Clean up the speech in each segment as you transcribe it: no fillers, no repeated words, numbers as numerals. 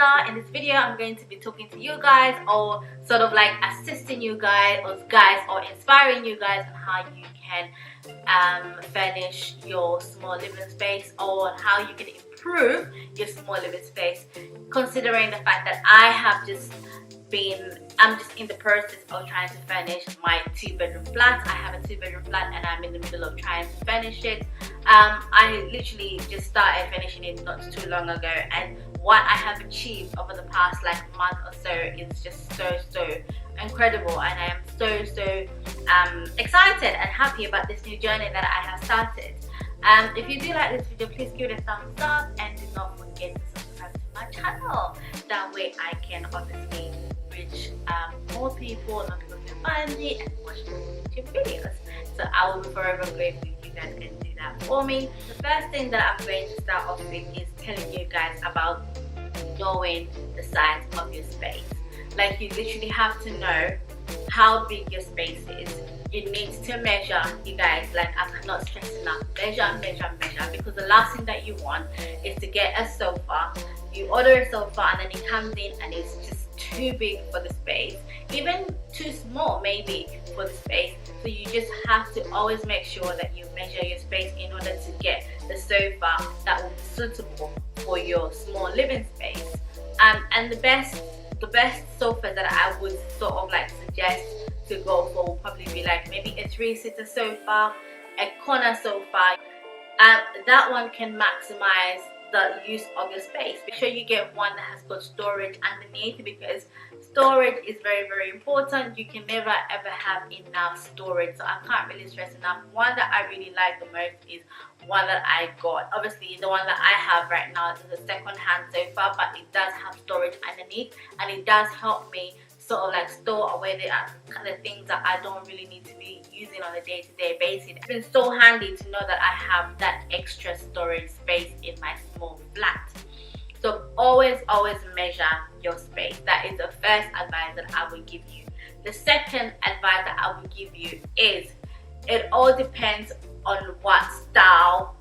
In this video, I'm going to be talking to you guys, or sort of like assisting you guys, or inspiring you guys on how you can furnish your small living space, or how you can improve your small living space, considering the fact that I'm just in the process of trying to furnish my 2-bedroom flat. I have a 2-bedroom flat and I'm in the middle of trying to furnish it. I literally just started finishing it not too long ago, and what I have achieved over the past month or so is just so incredible, and I am so excited and happy about this new journey that I have started. If you do like this video, please give it a thumbs up and do not forget to subscribe to my channel. That way I can obviously reach more people, more people can find me and watch more YouTube videos. So I will be forever grateful if you guys can do that for me. The first thing that I'm going to start off with is telling you guys about knowing the size of your space. Like, you literally have to know how big your space is. You need to measure, you guys. Like, I cannot stress enough, measure, because the last thing that you want is to get a sofa. You order a sofa and then it comes in and it's just too big for the space, even too small maybe for the space. So you just have to always make sure that you measure your space in order to get the sofa that will be suitable for your small living space. And the best sofa that I would sort of suggest to go for will probably be maybe a 3-seater sofa, a corner sofa. That one can maximize the use of your space. Make sure you get one that has got storage underneath, because storage is very important. You can never ever have enough storage, so I can't really stress enough. One that I really like the most is one that I got. Obviously the one that I have right now is a second-hand sofa, but it does have storage underneath, and it does help me sort of store away the things that I don't really need to be using on a day-to-day basis. It's been so handy to know that I have that extra storage space in my small flat. So always measure your space. That is the first advice that I will give you. The second advice that I will give you is, it all depends on what style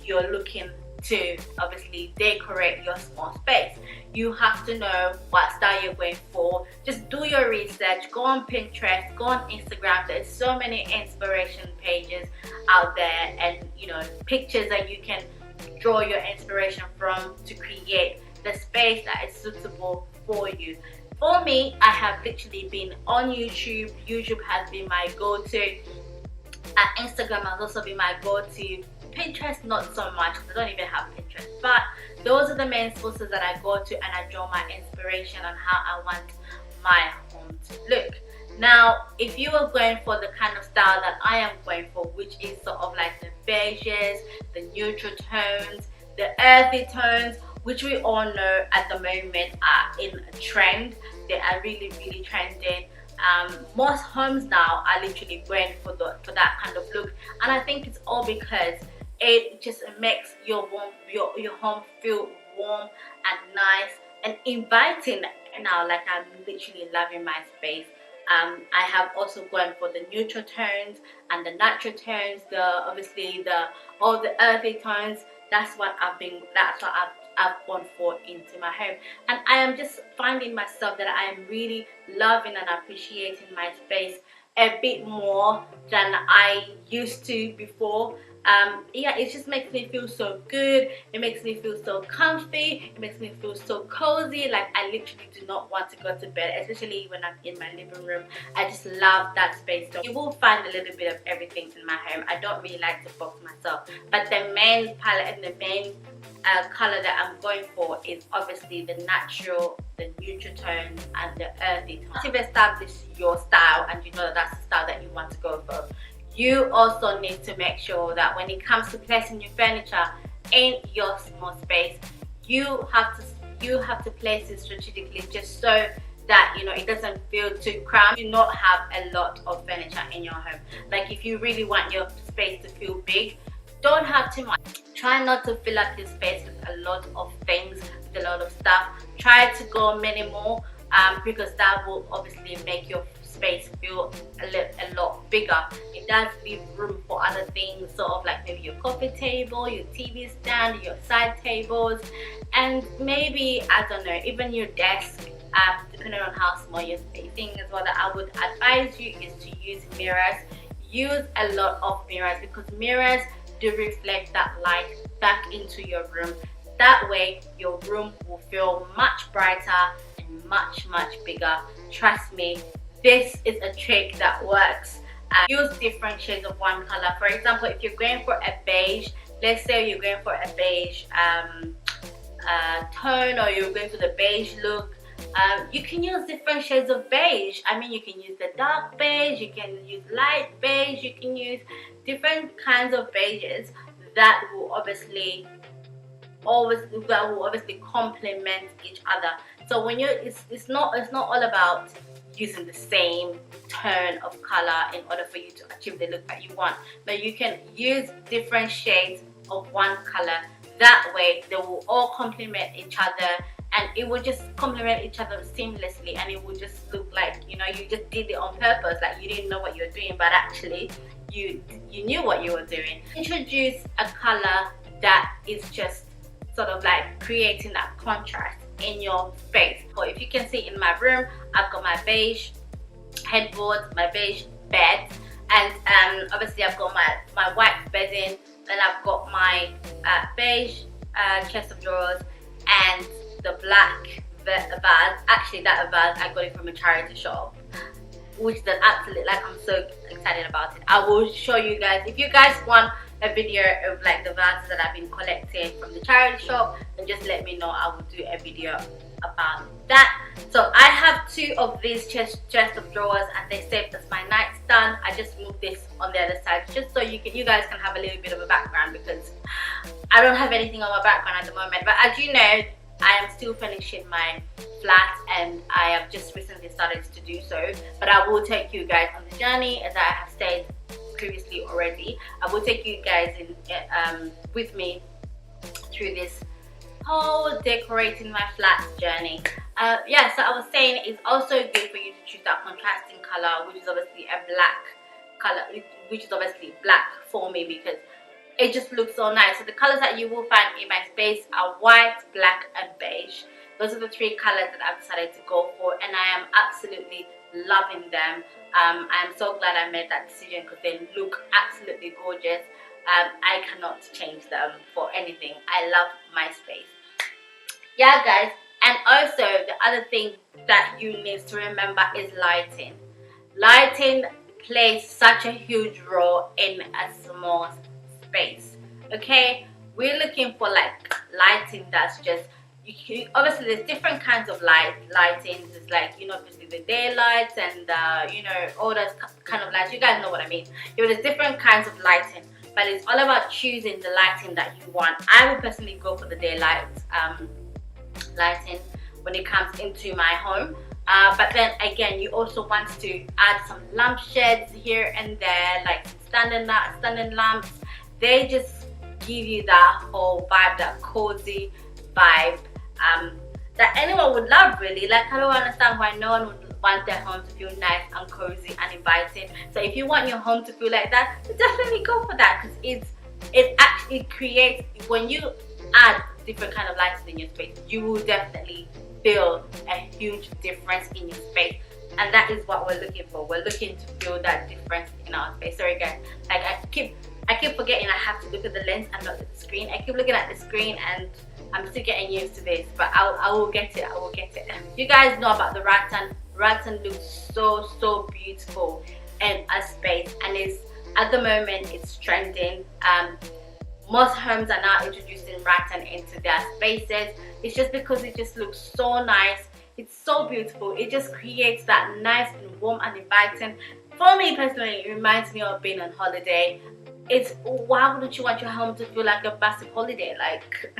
you're looking to obviously decorate your small space. You have to know what style you're going for. Just do your research, go on Pinterest, go on Instagram. There's so many inspiration pages out there, and pictures that you can draw your inspiration from to create the space that is suitable for you. For me, I have literally been on YouTube. YouTube has been my go-to. Instagram has also been my go-to. Pinterest not so much, because I don't even have Pinterest, but those are the main sources that I go to, and I draw my inspiration on how I want my home to look. Now, if you are going for the kind of style that I am going for, which is sort of the beiges, the neutral tones, the earthy tones, which we all know at the moment are in a trend. They are really trending. Most homes now are literally going for that kind of look, and I think it's all because it just makes your home feel warm and nice and inviting. Now, I'm literally loving my space. I have also gone for the neutral tones and the natural tones, obviously all the earthy tones. That's what I've gone for into my home, and I am just finding myself that I am really loving and appreciating my space a bit more than I used to before. Yeah, it just makes me feel so good. It makes me feel so comfy. It makes me feel so cozy. I literally do not want to go to bed, especially when I'm in my living room. I just love that space. So you will find a little bit of everything in my home. I don't really like to box myself, but the main palette and the main color that I'm going for is obviously the natural, the neutral tones, and the earthy tones. Once you've established your style and you know that that's the style that you want to go for, you also need to make sure that when it comes to placing your furniture in your small space, you have to place it strategically, just so that it doesn't feel too cramped. Do not have a lot of furniture in your home. If you really want your space to feel big, don't have too much. Try not to fill up your space with a lot of things, with a lot of stuff. Try to go minimal, because that will obviously make your space feel a lot bigger. It does leave room for other things, sort of like maybe your coffee table, your TV stand, your side tables, and maybe, I don't know, even your desk, depending on how small you're spacing. As well, that I would advise you is to use mirrors. Use a lot of mirrors, because mirrors do reflect that light back into your room. That way your room will feel much brighter and much bigger. Trust me, this is a trick that works. Use different shades of one color. For example, if you're going for a beige, let's say you're going for a beige tone, or you're going for the beige look, you can use different shades of beige. I mean, you can use the dark beige, you can use light beige, you can use different kinds of beiges that will obviously complement each other. So when you're, it's not all about using the same tone of color in order for you to achieve the look that you want, but you can use different shades of one color. That way they will all complement each other, and it will just complement each other seamlessly, and it will just look like, you know, you just did it on purpose, like you didn't know what you were doing, but actually you knew what you were doing. Introduce a color that is just sort of like creating that contrast in your space. So if you can see in my room, I've got my beige headboard, my beige bed, and obviously I've got my white bedding, then I've got my beige chest of drawers, and the black vase. Actually, that vase I got it from a charity shop, which is absolutely, like, I'm so excited about it. I will show you guys, if you guys want a video of like the vases that I've been collecting from the charity shop, then just let me know. I will do a video about that. So I have 2 of these chest of drawers, and they serve as my nightstand. I just moved this on the other side just so you guys can have a little bit of a background, because I don't have anything on my background at the moment. But as you know, I am still finishing my flat, and I have just recently started to do so. But I will take you guys on the journey, as I have said previously already. I will take you guys in with me through this whole decorating my flat journey. Yeah, so I was saying it's also good for you to choose that contrasting color, which is obviously a black color, which is obviously black for me, because it just looks so nice. So the colors that you will find in my space are white, black, and beige. Those are the 3 colors that I've decided to go for, and I am absolutely loving them. I am so glad I made that decision, because they look absolutely gorgeous. I cannot change them for anything. I love my space. Yeah, guys. And also, the other thing that you need to remember is lighting. Lighting plays such a huge role in a small space. Okay, we're looking for like lighting that's just, obviously there's different kinds of lighting. There's like, you know, obviously the daylights and you know, all those kind of lights. You guys know what I mean. You know, there's different kinds of lighting, but it's all about choosing the lighting that you want. I would personally go for the daylight lighting when it comes into my home. But then again, you also want to add some lampshades here and there, like standing lamps. They just give you that whole vibe, that cozy vibe that anyone would love, really. Like, I don't understand why no one would want their home to feel nice and cozy and inviting. So if you want your home to feel like that, definitely go for that, because it actually creates, when you add different kind of lights in your space, you will definitely feel a huge difference in your space. And that is what we're looking for. We're looking to feel that difference in our space. Sorry guys, like I keep forgetting I have to look at the lens and not at the screen. I keep looking at the screen and I'm still getting used to this, but I will get it. I will get it. You guys know about the rattan. Rattan looks so beautiful in a space, and it's, at the moment, it's trending. Most homes are now introducing rattan into their spaces. It's just because it just looks so nice. It's so beautiful. It just creates that nice and warm and inviting. For me personally, it reminds me of being on holiday. It's, why wouldn't you want your home to feel like a massive holiday? Like,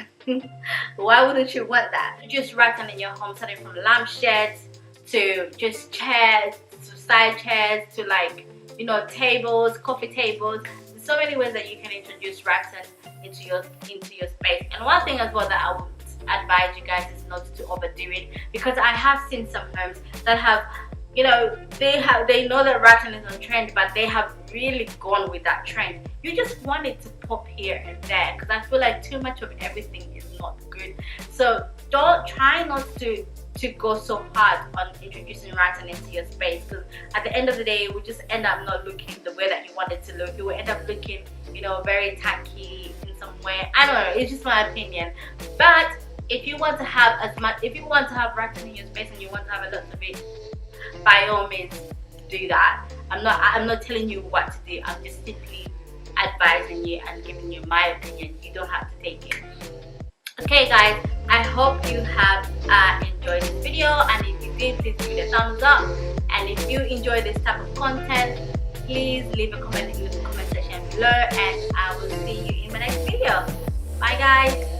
why wouldn't you want that? Just rattan in your home, starting from lampshades to just chairs, to side chairs, to, like, you know, tables, coffee tables. There's so many ways that you can introduce rattan into your space. And one thing as well that I would advise you guys is not to overdo it, because I have seen some homes that have, you know, they know that rattan is on trend, but they have really gone with that trend. You just want it to pop here and there, because I feel like too much of everything is not good. So don't try not to go so hard on introducing rattan into your space, because at the end of the day it will just end up not looking the way that you want it to look. It will end up looking, you know, very tacky in some way. I don't know, it's just my opinion. But if you want to have rattan in your space and you want to have a lot of it, by all means do that. I'm not telling you what to do. I'm just simply advising you and giving you my opinion. You don't have to take it. Okay guys, I hope you have enjoyed this video, and if you did, please give it a thumbs up. And if you enjoy this type of content, please leave a comment in the comment section below, and I will see you in my next video. Bye guys.